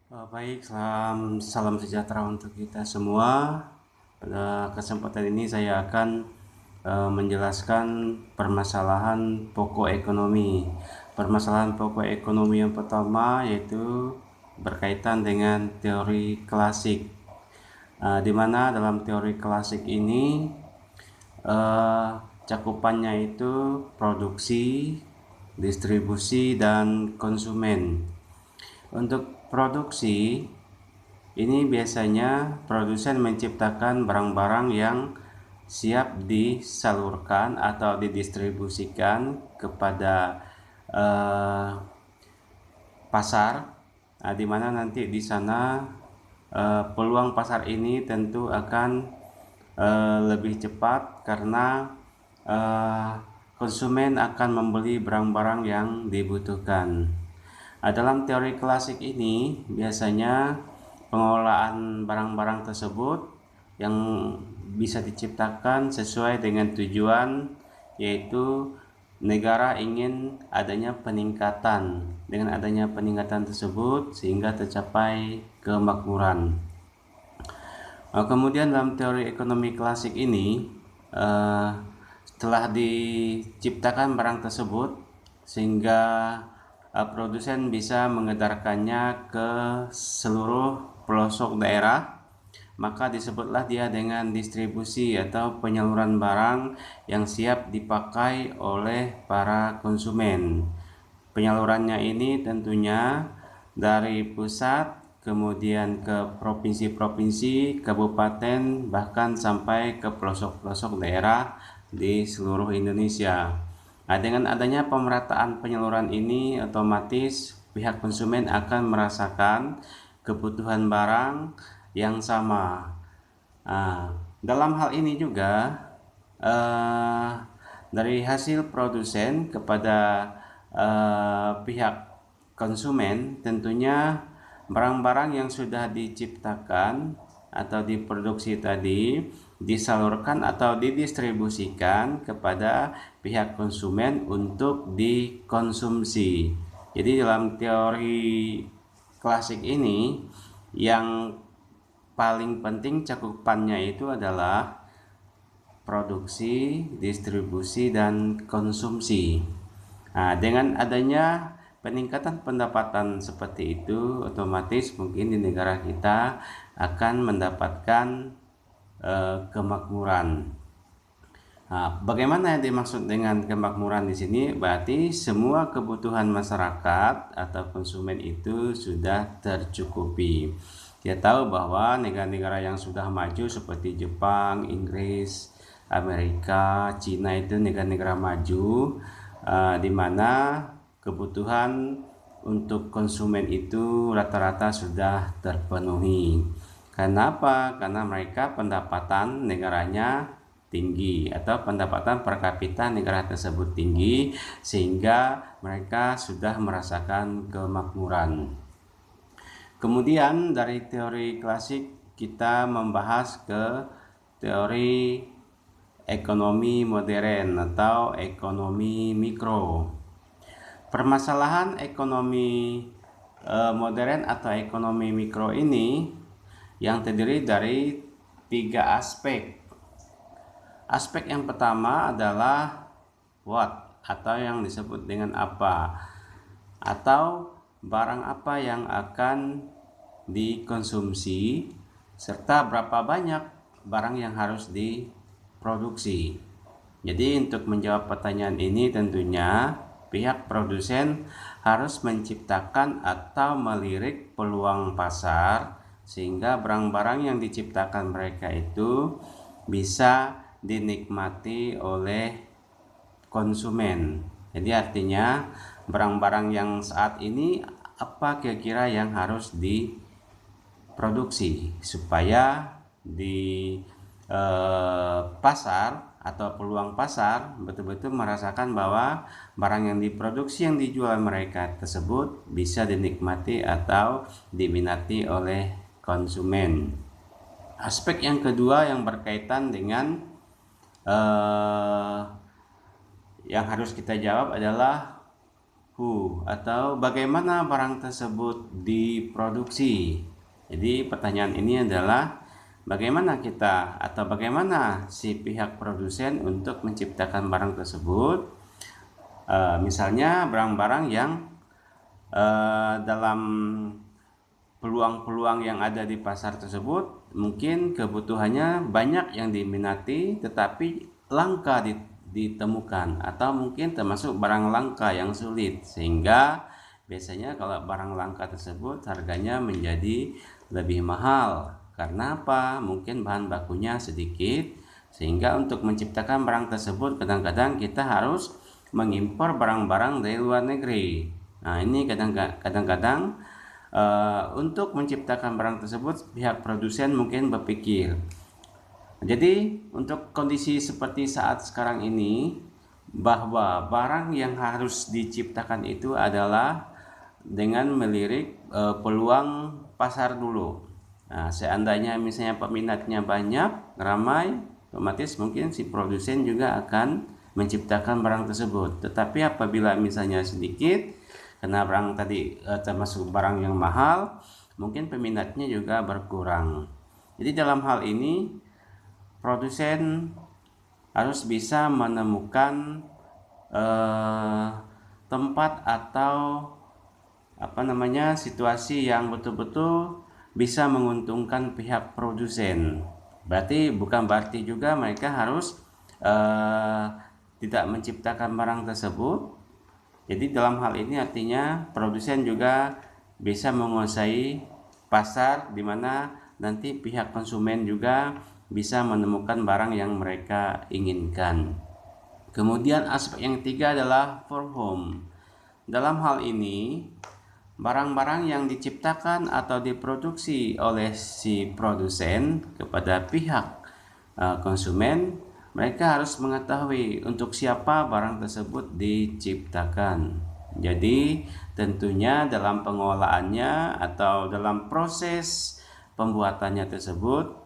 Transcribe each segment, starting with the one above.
Baik, salam sejahtera untuk kita semua. Pada kesempatan ini saya akan menjelaskan permasalahan pokok ekonomi. Permasalahan pokok ekonomi yang pertama yaitu berkaitan dengan teori klasik. Di mana dalam teori klasik ini uh, cakupannya itu produksi, distribusi, dan konsumen. Untuk produksi, ini biasanya produsen menciptakan barang-barang yang siap disalurkan atau didistribusikan kepada eh, pasar, di mana nanti di sana peluang pasar ini tentu akan lebih cepat karena eh, konsumen akan membeli barang-barang yang dibutuhkan. Dalam teori klasik ini biasanya pengelolaan barang-barang tersebut yang bisa diciptakan sesuai dengan tujuan, yaitu negara ingin adanya peningkatan. Dengan adanya peningkatan tersebut sehingga tercapai kemakmuran. Kemudian dalam teori ekonomi klasik ini, setelah diciptakan barang tersebut sehingga produsen bisa mengedarkannya ke seluruh pelosok daerah, maka disebutlah dia dengan distribusi atau penyaluran barang yang siap dipakai oleh para konsumen. Penyalurannya ini tentunya dari pusat, kemudian ke provinsi-provinsi, kabupaten, bahkan sampai ke pelosok-pelosok daerah di seluruh Indonesia. Dengan adanya pemerataan penyaluran ini, otomatis pihak konsumen akan merasakan kebutuhan barang yang sama. Dalam hal ini juga eh, dari hasil produsen kepada pihak konsumen, tentunya barang-barang yang sudah diciptakan atau diproduksi tadi disalurkan atau didistribusikan kepada pihak konsumen untuk dikonsumsi. Jadi dalam teori klasik ini yang paling penting cakupannya itu adalah produksi, distribusi, dan konsumsi. Dengan adanya peningkatan pendapatan seperti itu, otomatis mungkin di negara kita akan mendapatkan kemakmuran. Bagaimana yang dimaksud dengan kemakmuran di sini? Berarti semua kebutuhan masyarakat atau konsumen itu sudah tercukupi. Kita tahu bahwa negara-negara yang sudah maju seperti Jepang, Inggris, Amerika, Cina itu negara-negara maju, di mana kebutuhan untuk konsumen itu rata-rata sudah terpenuhi. Kenapa? Karena mereka pendapatan negaranya tinggi atau pendapatan per kapita negara tersebut tinggi sehingga mereka sudah merasakan kemakmuran. Kemudian dari teori klasik kita membahas ke teori ekonomi modern atau ekonomi mikro. Permasalahan ekonomi modern atau ekonomi mikro ini yang terdiri dari 3 aspek. Aspek yang pertama adalah what atau yang disebut dengan apa, atau barang apa yang akan dikonsumsi serta berapa banyak barang yang harus diproduksi. Jadi untuk menjawab pertanyaan ini tentunya pihak produsen harus menciptakan atau melirik peluang pasar sehingga barang-barang yang diciptakan mereka itu bisa dinikmati oleh konsumen. Jadi artinya barang-barang yang saat ini apa kira-kira yang harus diproduksi supaya di pasar atau peluang pasar betul-betul merasakan bahwa barang yang diproduksi yang dijual mereka tersebut bisa dinikmati atau diminati oleh konsumen. Aspek yang kedua yang berkaitan dengan yang harus kita jawab adalah who atau bagaimana barang tersebut diproduksi. Jadi pertanyaan ini adalah bagaimana kita atau bagaimana si pihak produsen untuk menciptakan barang tersebut. Misalnya barang-barang yang dalam peluang-peluang yang ada di pasar tersebut mungkin kebutuhannya banyak yang diminati tetapi langka ditemukan, atau mungkin termasuk barang langka yang sulit, sehingga biasanya kalau barang langka tersebut harganya menjadi lebih mahal. Karena apa? Mungkin bahan bakunya sedikit, sehingga untuk menciptakan barang tersebut kadang-kadang kita harus mengimpor barang-barang dari luar negeri. Nah, ini kadang-kadang untuk menciptakan barang tersebut pihak produsen mungkin berpikir. Jadi untuk kondisi seperti saat sekarang ini, bahwa barang yang harus diciptakan itu adalah dengan melirik peluang pasar dulu. Nah, seandainya misalnya peminatnya banyak, ramai, otomatis mungkin si produsen juga akan menciptakan barang tersebut. Tetapi apabila misalnya sedikit, karena barang tadi termasuk barang yang mahal, mungkin peminatnya juga berkurang. Jadi dalam hal ini produsen harus bisa menemukan tempat atau situasi yang betul-betul bisa menguntungkan pihak produsen. Bukan berarti juga mereka harus tidak menciptakan barang tersebut. Jadi dalam hal ini artinya produsen juga bisa menguasai pasar di mana nanti pihak konsumen juga bisa menemukan barang yang mereka inginkan. Kemudian aspek yang ketiga adalah for home. Dalam hal ini, barang-barang yang diciptakan atau diproduksi oleh si produsen kepada pihak konsumen, mereka harus mengetahui untuk siapa barang tersebut diciptakan. Jadi tentunya dalam pengolahannya atau dalam proses pembuatannya tersebut,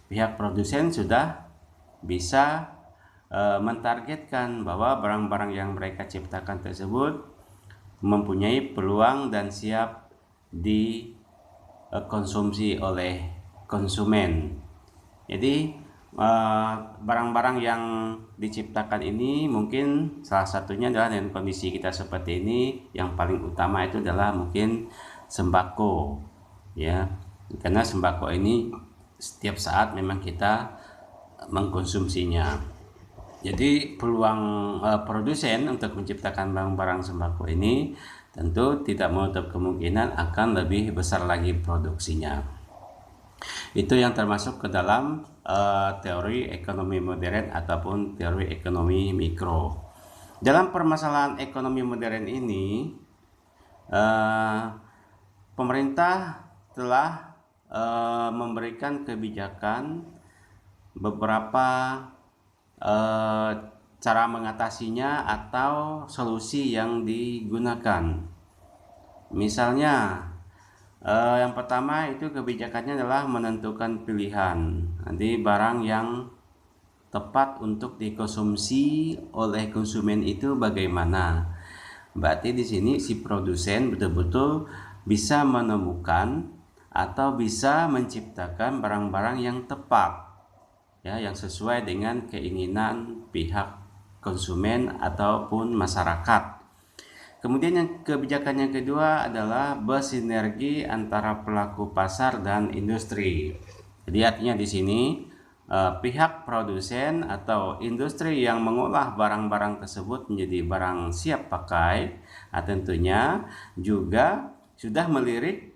pihak produsen sudah bisa mentargetkan bahwa barang-barang yang mereka ciptakan tersebut mempunyai peluang dan siap dikonsumsi oleh konsumen. Jadi barang-barang yang diciptakan ini mungkin salah satunya adalah dengan kondisi kita seperti ini, yang paling utama itu adalah mungkin sembako, ya, karena sembako ini setiap saat memang kita mengkonsumsinya. Jadi peluang produsen untuk menciptakan barang-barang sembako ini tentu tidak menutup kemungkinan akan lebih besar lagi produksinya. Itu yang termasuk ke dalam teori ekonomi modern ataupun teori ekonomi mikro. Dalam permasalahan ekonomi modern ini, pemerintah telah memberikan kebijakan beberapa cara mengatasinya atau solusi yang digunakan. Misalnya yang pertama itu kebijakannya adalah menentukan pilihan. Nanti barang yang tepat untuk dikonsumsi oleh konsumen itu bagaimana. Berarti di sini si produsen betul-betul bisa menemukan atau bisa menciptakan barang-barang yang tepat, ya, yang sesuai dengan keinginan pihak konsumen ataupun masyarakat. Kemudian yang kebijakan yang kedua adalah bersinergi antara pelaku pasar dan industri. Jadi artinya di sini pihak produsen atau industri yang mengolah barang-barang tersebut menjadi barang siap pakai, tentunya juga sudah melirik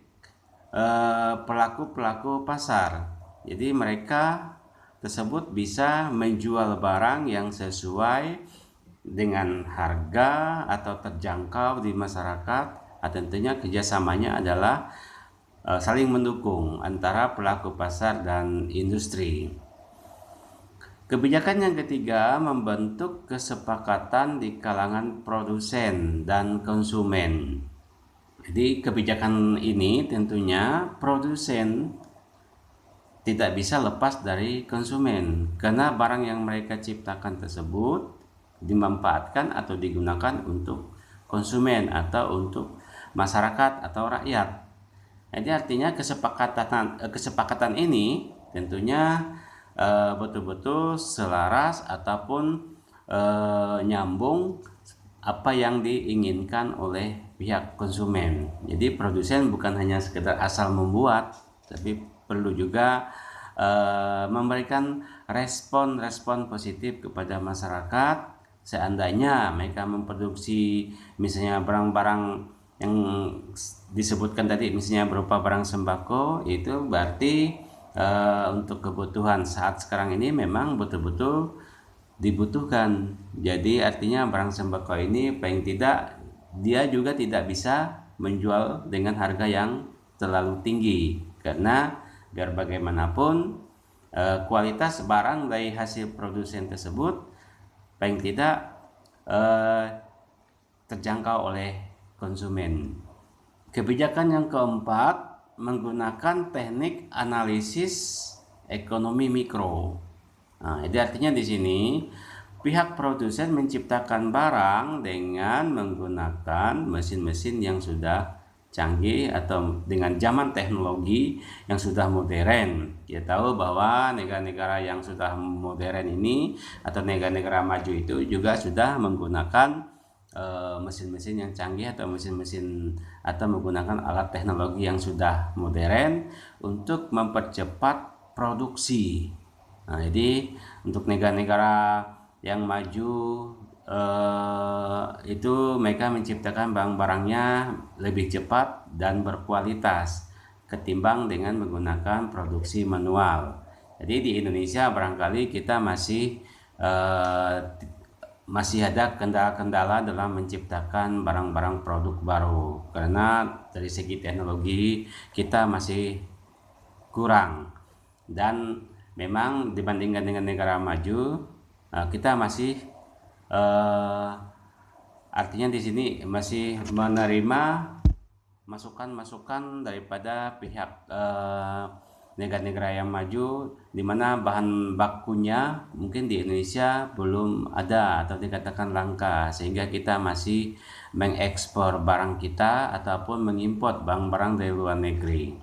pelaku-pelaku pasar. Jadi mereka tersebut bisa menjual barang yang sesuai dengan harga atau terjangkau di masyarakat. Tentunya kerjasamanya adalah saling mendukung antara pelaku pasar dan industri. Kebijakan yang ketiga membentuk kesepakatan di kalangan produsen dan konsumen. Jadi kebijakan ini tentunya produsen tidak bisa lepas dari konsumen, karena barang yang mereka ciptakan tersebut dimanfaatkan atau digunakan untuk konsumen atau untuk masyarakat atau rakyat. Jadi artinya kesepakatan ini tentunya betul-betul selaras ataupun nyambung apa yang diinginkan oleh pihak konsumen. Jadi produsen bukan hanya sekedar asal membuat, tapi perlu juga memberikan respon-respon positif kepada masyarakat seandainya mereka memproduksi misalnya barang-barang yang disebutkan tadi, misalnya berupa barang sembako, itu berarti untuk kebutuhan saat sekarang ini memang betul-betul dibutuhkan. Jadi artinya barang sembako ini paling tidak dia juga tidak bisa menjual dengan harga yang terlalu tinggi, karena biar bagaimanapun kualitas barang dari hasil produsen tersebut paling tidak terjangkau oleh konsumen. Kebijakan yang keempat, menggunakan teknik analisis ekonomi mikro. Nah, jadi artinya di sini pihak produsen menciptakan barang dengan menggunakan mesin-mesin yang sudah canggih atau dengan zaman teknologi yang sudah modern. Kita tahu bahwa negara-negara yang sudah modern ini atau negara-negara maju itu juga sudah menggunakan mesin-mesin yang canggih atau mesin-mesin atau menggunakan alat teknologi yang sudah modern untuk mempercepat produksi. Nah, jadi untuk negara-negara yang maju itu mereka menciptakan barang-barangnya lebih cepat dan berkualitas ketimbang dengan menggunakan produksi manual. Jadi di Indonesia barangkali kita masih ada kendala-kendala dalam menciptakan barang-barang produk baru, karena dari segi teknologi kita masih kurang, dan memang dibandingkan dengan negara maju kita masih artinya di sini masih menerima masukan-masukan daripada pihak negara-negara yang maju, di mana bahan bakunya mungkin di Indonesia belum ada atau dikatakan langka, sehingga kita masih mengekspor barang kita ataupun mengimpor barang-barang dari luar negeri.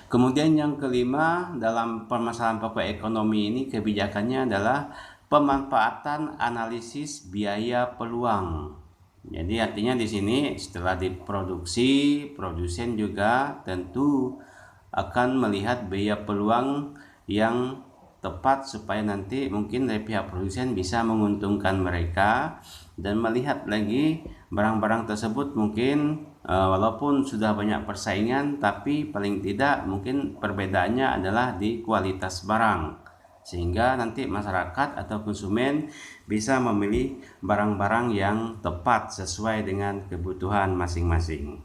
Kemudian yang kelima, dalam permasalahan pokok ekonomi ini kebijakannya adalah pemanfaatan analisis biaya peluang. Jadi artinya di sini setelah diproduksi, produsen juga tentu akan melihat biaya peluang yang tepat supaya nanti mungkin dari pihak produsen bisa menguntungkan mereka, dan melihat lagi barang-barang tersebut mungkin walaupun sudah banyak persaingan, tapi paling tidak mungkin perbedaannya adalah di kualitas barang, sehingga nanti masyarakat atau konsumen bisa memilih barang-barang yang tepat sesuai dengan kebutuhan masing-masing.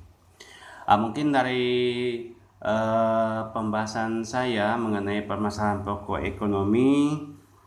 Mungkin dari pembahasan saya mengenai permasalahan pokok ekonomi